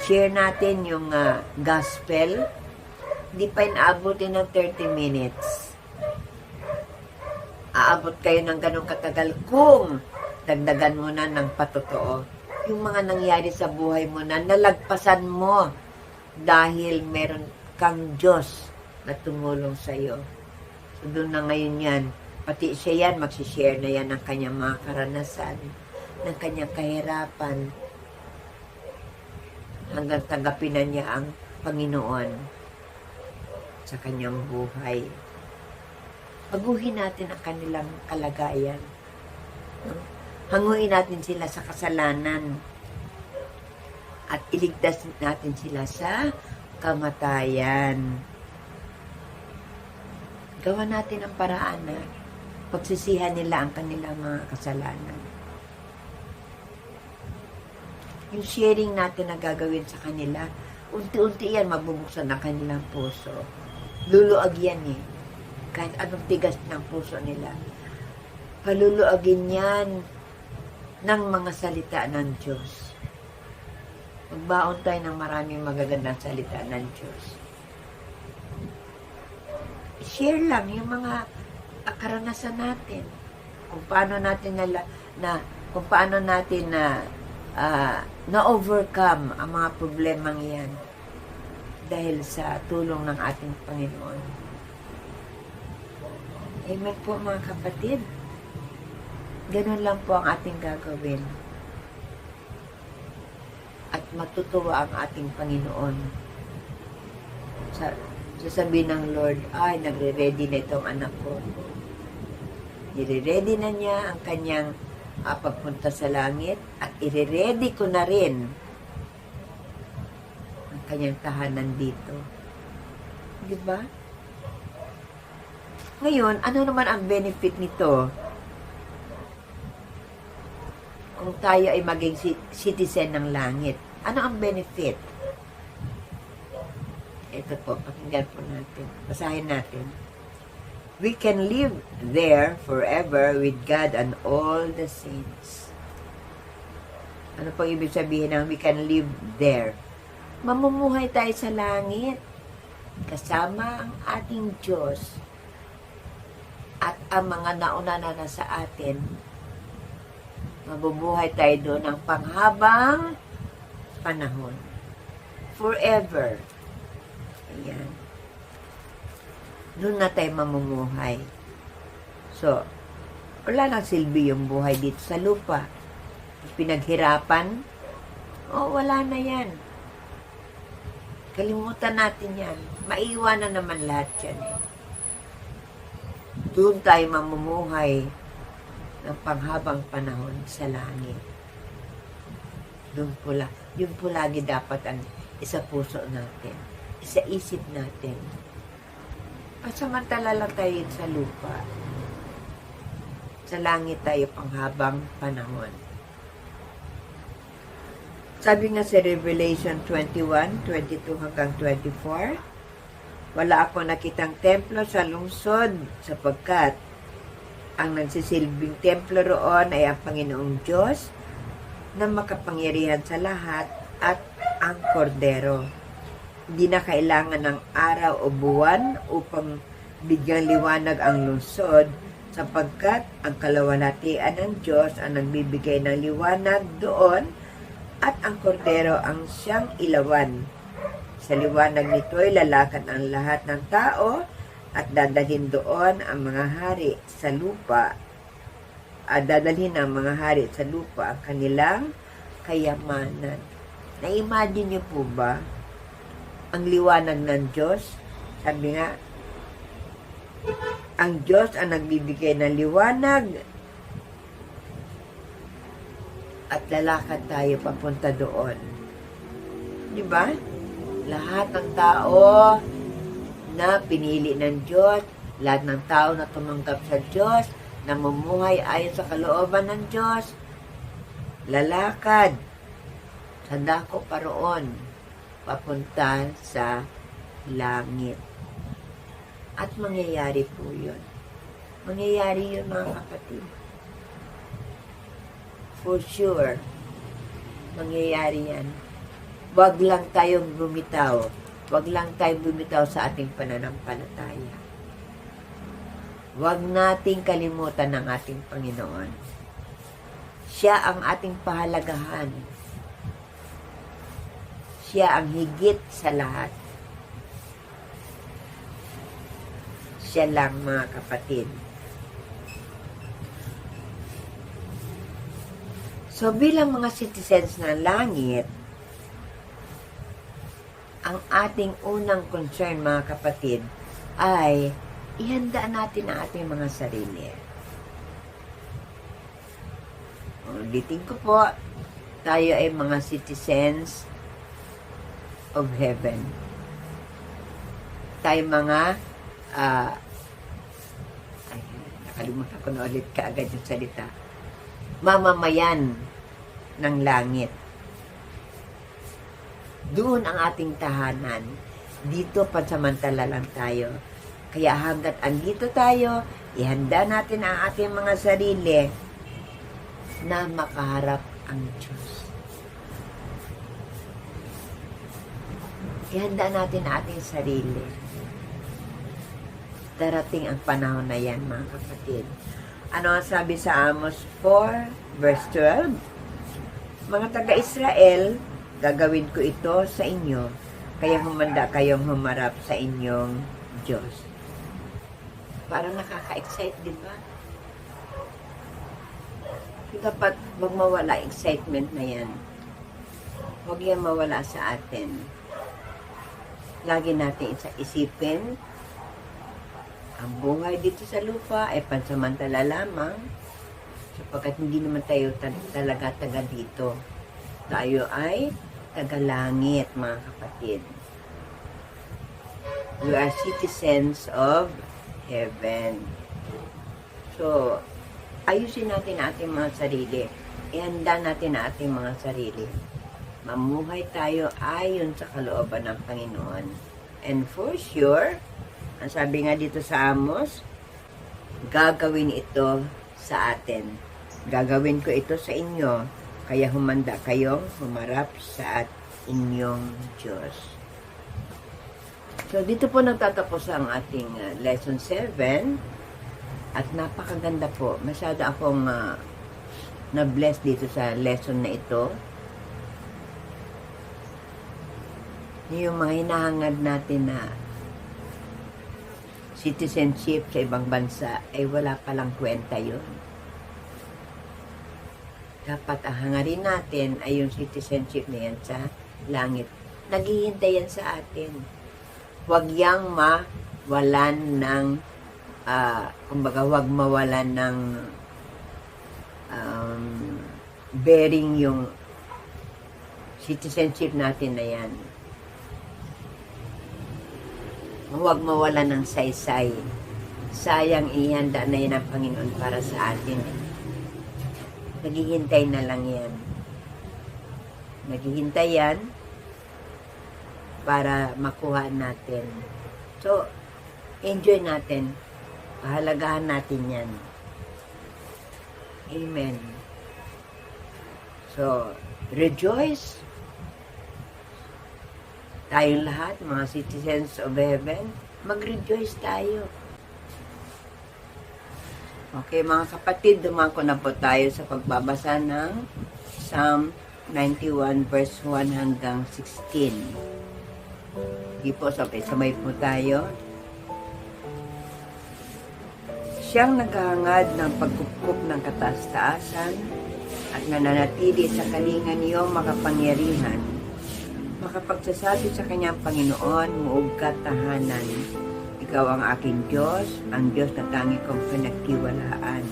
Speaker 1: Share natin yung gospel. Hindi pa inaabutin ng 30 minutes. Aabot kayo ng ganong katagal kung dagdagan mo na ng patotoo. Yung mga nangyari sa buhay mo na nalagpasan mo dahil meron kang Diyos na tumulong sa iyo. So doon na ngayon yan, Pati siya yan, magsishare na yan ng kanyang mga karanasan, ng kanyang kahirapan, hanggang tanggapin na niya ang Panginoon sa kanyang buhay. Baguhin natin ang kanilang kalagayan. Hanguin natin sila sa kasalanan at iligtas natin sila sa kamatayan. Gawa natin ang paraan na pagsisihan nila ang kanilang mga kasalanan. Yung sharing natin na gagawin sa kanila, unti-unti yan mabubuksan ang kanilang puso. Luluag yan eh. Kahit anong tigas ng puso nila. Paluluagin yan ng mga salita ng Diyos. Magbaon tayo ng maraming magagandang salita ng Diyos. Share lang yung mga karanasan natin. Kung paano natin na-overcome ang mga problemang yan dahil sa tulong ng ating Panginoon. Amen po mga kapatid. Ganun lang po ang ating gagawin. At matutuwa ang ating Panginoon. Sasabihin ng Lord, ay, nagre-ready na itong anak ko. Nire-ready na niya ang kanyang pagpunta sa langit at ire-ready ko na rin ang kanyang tahanan dito. Di ba? Ngayon, ano naman ang benefit nito? Kung tayo ay maging citizen ng langit, ano ang benefit? Ito po, pakinggan po natin. Basahin natin. We can live there forever with God and all the saints. Ano po ibig sabihin ng we can live there? Mamumuhay tayo sa langit kasama ang ating Diyos at ang mga nauna na sa atin. Mabubuhay tayo doon ng panghabang panahon. Forever. Ayan. Doon na tayo mamumuhay. So, wala nang silbi yung buhay dito sa lupa. Pinaghirapan, wala na yan. Kalimutan natin yan. Maiiwanan naman lahat yan eh. Doon tayo mamumuhay ng panghabang panahon sa langit. Yun po lagi dapat ang isa puso natin, isa isip natin. Pasamantala lang tayo sa lupa. Sa langit tayo panghabang panahon. Sabi nga sa Revelation 21, 22 hanggang 24, wala ako nakitang templo sa lungsod sapagkat ang nagsisilbing templo roon ay ang Panginoong Diyos na makapangyarihan sa lahat at ang Kordero. Hindi na kailangan ng araw o buwan upang bigyang liwanag ang lungsod sapagkat ang kalawalhatian ng Diyos ang nagbibigay ng liwanag doon at ang Kordero ang siyang ilawan. Sa liwanag nito'y lalakad ang lahat ng tao at dadalhin doon ang mga hari sa lupa. Dadalhin ang mga hari sa lupa ang kanilang kayamanan. Na-imagine niyo po ba ang liwanag ng Diyos? Sabi nga, ang Diyos ang nagbibigay ng liwanag at lalakad tayo papunta doon. Di ba? Lahat ng tao na pinili ng Diyos, lahat ng tao na tumanggap sa Diyos, na mamumuhay ayon sa kalooban ng Diyos, lalakad sa dako paroon papunta sa langit. At mangyayari po yun. Mangyayari yun mga kapatid. For sure, mangyayari yan. Wag lang tayong bumitaw. Wag lang tayong bumitaw sa ating pananampalataya. Wag nating kalimutan ng ating Panginoon. Siya ang ating pahalagahan. Siya ang higit sa lahat. Siya lang mga kapatid. So bilang mga citizens ng langit, ang ating unang concern, mga kapatid, ay ihanda natin ang ating mga sarili. Ulitin ko po, tayo ay mga citizens of heaven. Tayo mga nakalimutan ko na ulit kaagad yung salita. Mamamayan ng langit. Doon ang ating tahanan. Dito pansamantala lang tayo. Kaya hanggat andito tayo, ihanda natin ang ating mga sarili na makaharap ang Diyos. Ihanda natin ang ating sarili. Darating ang panahon na yan, mga kapatid. Ano ang sabi sa Amos 4, verse 12? Mga taga-Israel, gagawin ko ito sa inyo, kaya humanda kayong humarap sa inyong Diyos. Parang nakaka-excite, di ba? Dapat wag mawala excitement na yan. Huwag yan mawala sa atin. Lagi natin isipin, ang buhay dito sa lupa ay pansamantala lamang sapagkat hindi naman tayo talaga taga dito. Tayo ay taga-langit, mga kapatid. We are citizens of heaven. So, ayusin natin ating mga sarili. Ihanda natin ating mga sarili. Mamuhay tayo ayon sa kalooban ng Panginoon. And for sure, ang sabi nga dito sa Amos, gagawin ito sa atin. Gagawin ko ito sa inyo, kaya humanda kayong humarap sa inyong Diyos. So, dito po nagtatapos ang ating lesson 7. At napakaganda po. Masyado akong na-bless dito sa lesson na ito. Yung mga hinahangad natin na citizenship sa ibang bansa, ay wala palang kwenta yun. Dapat ang hangarin natin ay yung citizenship na yan sa langit. Naghihintay yan sa atin. Huwag yang mawalan ng kumbaga huwag mawalan ng bearing yung citizenship natin na yan. Huwag mawalan ng saysay. Sayang ihanda na yan ang Panginoon para sa atin. Naghihintay na lang yan. Naghihintay yan para makuha natin. So, enjoy natin. Pahalagahan natin yan. Amen. So, rejoice. Tayong lahat, mga citizens of heaven, mag-rejoice tayo. Okay, mga kapatid, dumako na po tayo sa pagbabasa ng Psalm 91 verse 1 hanggang 16. Hindi po, sabay po tayo. Siyang naghahangad ng pagkukup ng kataas-taasan at nananatili sa kalingan niyong makapangyarihan. Makapagsasabi sa kanyang Panginoon, muog ka tahanan. Ikaw ang aking Diyos, ang Diyos na tangi kong pinagtiwalaan.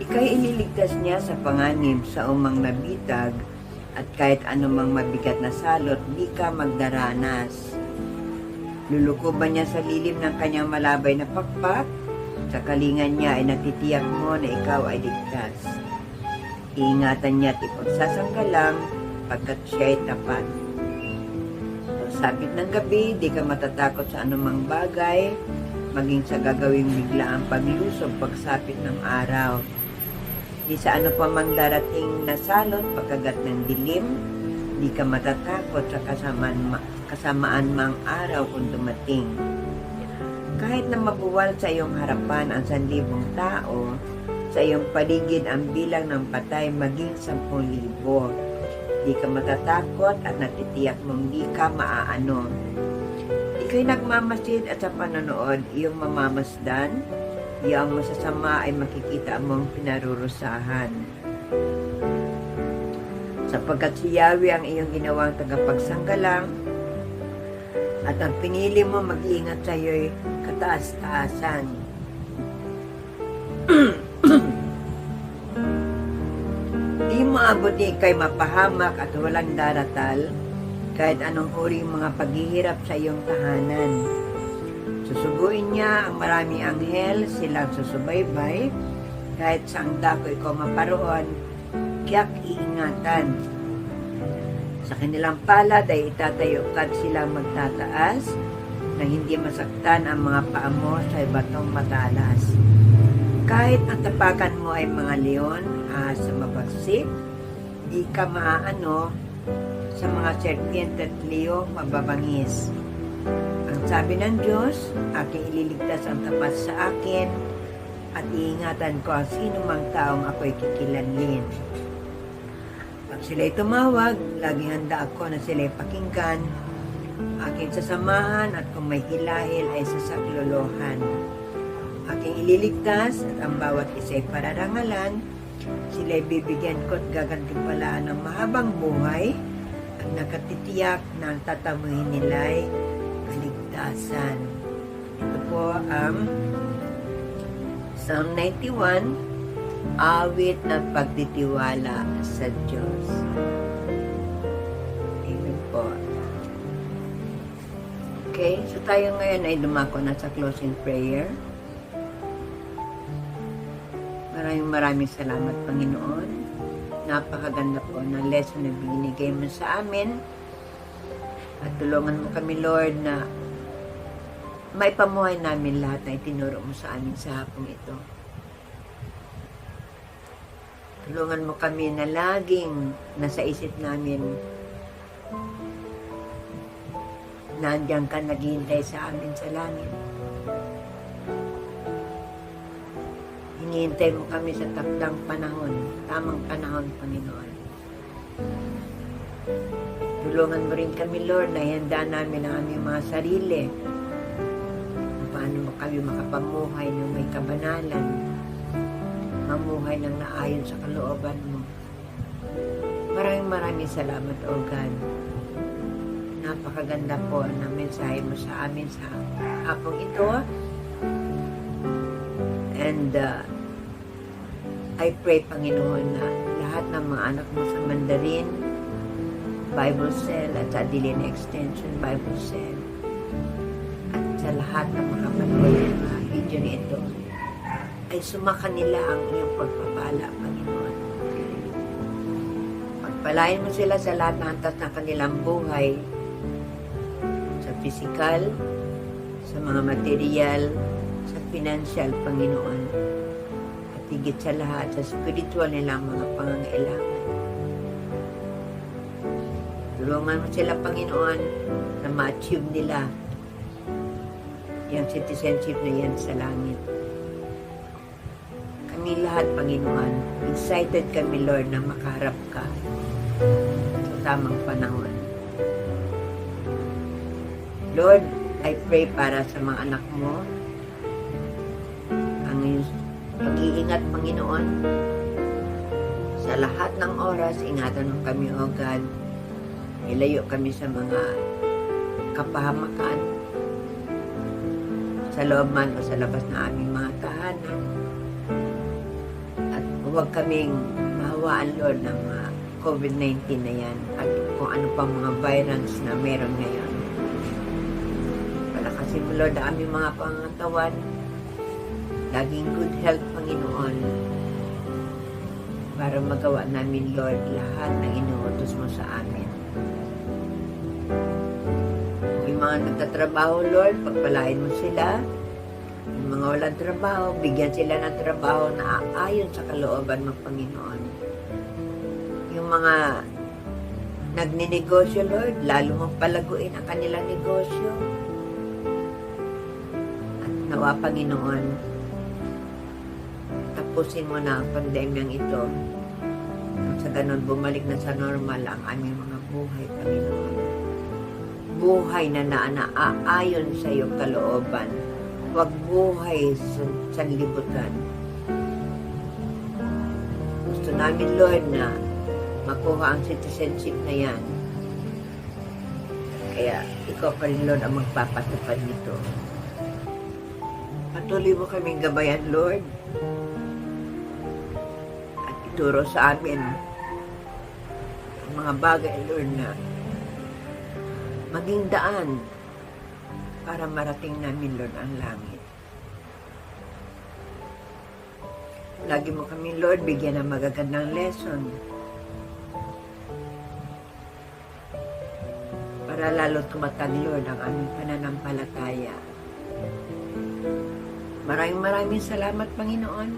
Speaker 1: Ika'y iniligtas niya sa panganib sa umang nabitag, at kahit anumang mabigat na salot, di ka magdaranas. Lulukuban niya sa lilim ng kanyang malabay na pakpak, sa kalingan niya ay natitiyak mo na ikaw ay ligtas. Iingatan niya at ipagsasanggalang, pagkat siya'y tapat. Sabit ng gabi, di ka matatakot sa anumang bagay, maging sa gagawing biglaang paglusob pagsapit ng araw. Di sa ano pa mang darating na salot pagkagat ng dilim, di ka matatakot sa kasamaan mang araw kung dumating. Kahit na mabuwal sa iyong harapan ang 1,000 tao, sa iyong paligid ang bilang ng patay maging 10,000. Di ka matatakot at natitiyak mong di ka maaano. Ika'y nagmamasid at sa panonood, iyong mamamasdan, iyong masasama ay makikita mong pinarurusahan. Sapagkat si Yahweh ang iyong ginawang tagapagsanggalang at ang pinili mo mag-iingat sa iyo'y kataas-taasan. Di maabot ni kay mapahamak at walang daratal kahit anong uri mga paghihirap sa iyong tahanan. Susuguin niya ang maraming anghel, silang susubaybay, kahit saang dako ikaw maparoon, kaya't iingatan. Sa kanilang palad ay itatayo at silang magtataas na hindi masaktan ang mga paa mo sa batong matalas. Kahit ang tapakan mo ay mga leon, sa mabagsik, di ka maaano sa mga serpiente at leo mababangis. Ang sabi ng Diyos, aking ililigtas ang tapat sa akin at iingatan ko ang sino mang taong ako'y kikilanlin. Pag sila'y tumawag, laging handa ako na sila'y pakinggan, aking sasamahan at kung may hilahil ay sasaklolohan. Aking ililigtas at ang bawat isa'y pararangalan, sila'y bibigyan ko at gagantimpalaan ng mahabang buhay at nakatitiyak na ang tatamuhin nila'y kaligtasan. Ito po ang Psalm 91, awit ng pagtitiwala sa Diyos. Amen po. Okay, so tayo ngayon ay dumako na sa closing prayer. Maraming salamat, Panginoon. Napakaganda po ng lesson na binigay mo sa amin. At tulungan mo kami, Lord, na maipamuhay namin lahat na itinuro mo sa amin sa hapong ito. Tulungan mo kami na laging nasa isip namin na andiyan ka naghihintay sa amin sa langit. Hinihintay mo kami sa takdang panahon, tamang panahon, Panginoon. Tulungan mo rin kami, Lord, na ihanda namin ang aming mga sarili. Paano mo kami makapamuhay ng may kabanalan, mamuhay ng naayon sa kalooban mo. Maraming salamat, O God. Napakaganda po na mensahe mo sa amin sa hapong ito. And I pray, Panginoon, na lahat ng mga anak mo sa Mandarin Bible Cell at sa Dilin Extension Bible Cell at sa lahat ng mga manood ng mga video nito ay sumakan nila ang iyong pagpapala, Panginoon. Pagpalain mo sila sa lahat ng antas ng kanilang buhay, sa physical, sa mga material, sa financial, Panginoon, at higit sa lahat, sa spiritual nilang mga pangangailangan. Tulungan mo sila, Panginoon, na ma-achieve nila yung citizenship na yan sa langit. Kami lahat, Panginoon, excited kami, Lord, na makaharap ka sa tamang panahon. Lord, I pray para sa mga anak mo, ang iyong pag-iingat, Panginoon, sa lahat ng oras, ingatan mo kami, O God. Ilayo kami sa mga kapahamakan, sa loob man o sa labas na aming mga tahanan. At huwag kaming mahawaan, Lord, ng mga COVID-19 na yan at kung ano pang mga virus na meron ngayon. Palakasin mo, Lord, ang aming mga pangatawan. Laging good health, Panginoon, para magawa namin, Lord, lahat ng inuutos mo sa amin. Yung mga nagtatrabaho, Lord, pagpalain mo sila. Yung mga walang trabaho, bigyan sila ng trabaho na ayon sa kalooban mo, Panginoon. Yung mga nagninegosyo, Lord, lalo mong palaguin ang kanilang negosyo. At nawa, Panginoon, tapusin mo na ang pandemyang ito. At sa ganun, bumalik na sa normal ang aming mga buhay, Panginoon. Buhay na naaayon sa iyong kalooban. Huwag buhay sa sanlibutan. Gusto namin, Lord, na makuha ang citizenship na yan. Kaya ikaw pa rin, Lord, ang magpapatupad nito. Patuloy mo kaming gabayan, Lord, at ituro sa amin ang mga bagay, Lord, na maging daan para marating namin, Lord, ang langit. Lagi mo kami, Lord, bigyan ng magagandang lesson para lalo tumatag, Lord, ang aming pananampalataya. Maraming salamat, Panginoon.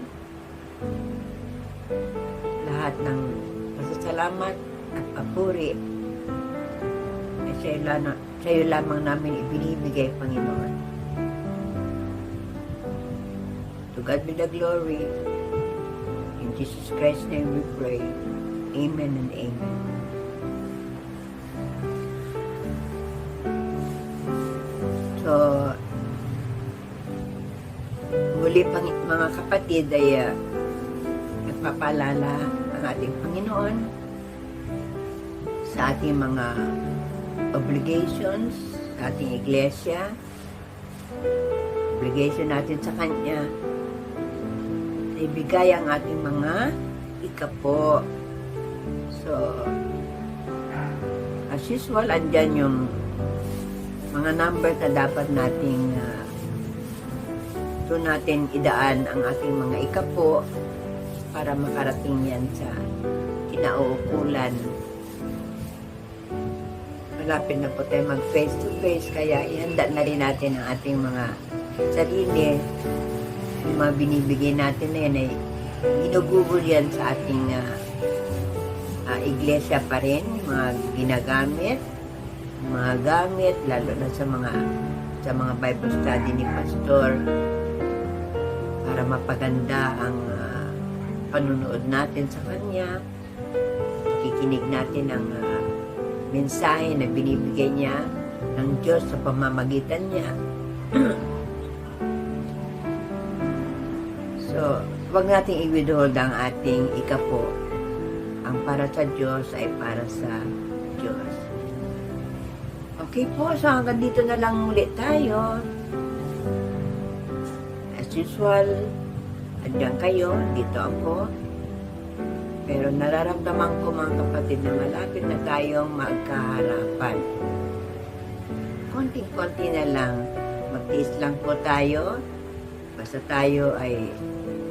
Speaker 1: Lahat ng pasasalamat at papuri ay sa iyo lamang namin ibinibigay, Panginoon. To God be the glory. In Jesus Christ's name we pray. Amen and amen. So, muli mga kapatid ay nagpapaalala ang ating Panginoon sa ating mga obligations sa ating iglesia, obligation natin sa Kanya, na ibigay ang ating mga ikapo. So, as usual, andyan yung mga number na dapat nating doon natin idaan ang ating mga ikapo para makarating yan sa kinauukulan. Malapit na po tayo mag face to face, kaya ihanda na rin natin ang ating mga sarili. Yung mga binibigay natin na yan ay ginugugol yan sa ating iglesia pa rin, mga ginagamit, mga gamit, lalo na sa mga Bible study ni Pastor, para mapaganda ang panunood natin sa kanya, kikinig natin ang mensahe na binibigay niya ng Diyos sa pamamagitan niya. So, huwag nating i-withhold ang ating ikapo. Ang para sa Diyos ay para sa Diyos. Okay po, so hanggang dito na lang ulit tayo. As usual, andyan kayo, dito ako. Pero nararamdaman ko, mga kapatid, na malapit na tayong magkaharapan. Konting-konti na lang, magtiis lang po tayo. Basta tayo ay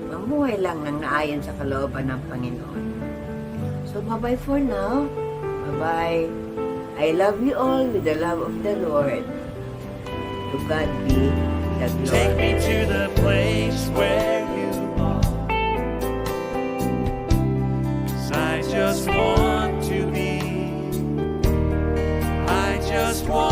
Speaker 1: mamuhay lang ng naayon sa kalooban ng Panginoon. So, bye-bye for now. Bye-bye. I love you all with the love of the Lord. To God be the glory.
Speaker 2: Take me to the place where you are. 'Cause I just want to be. I just want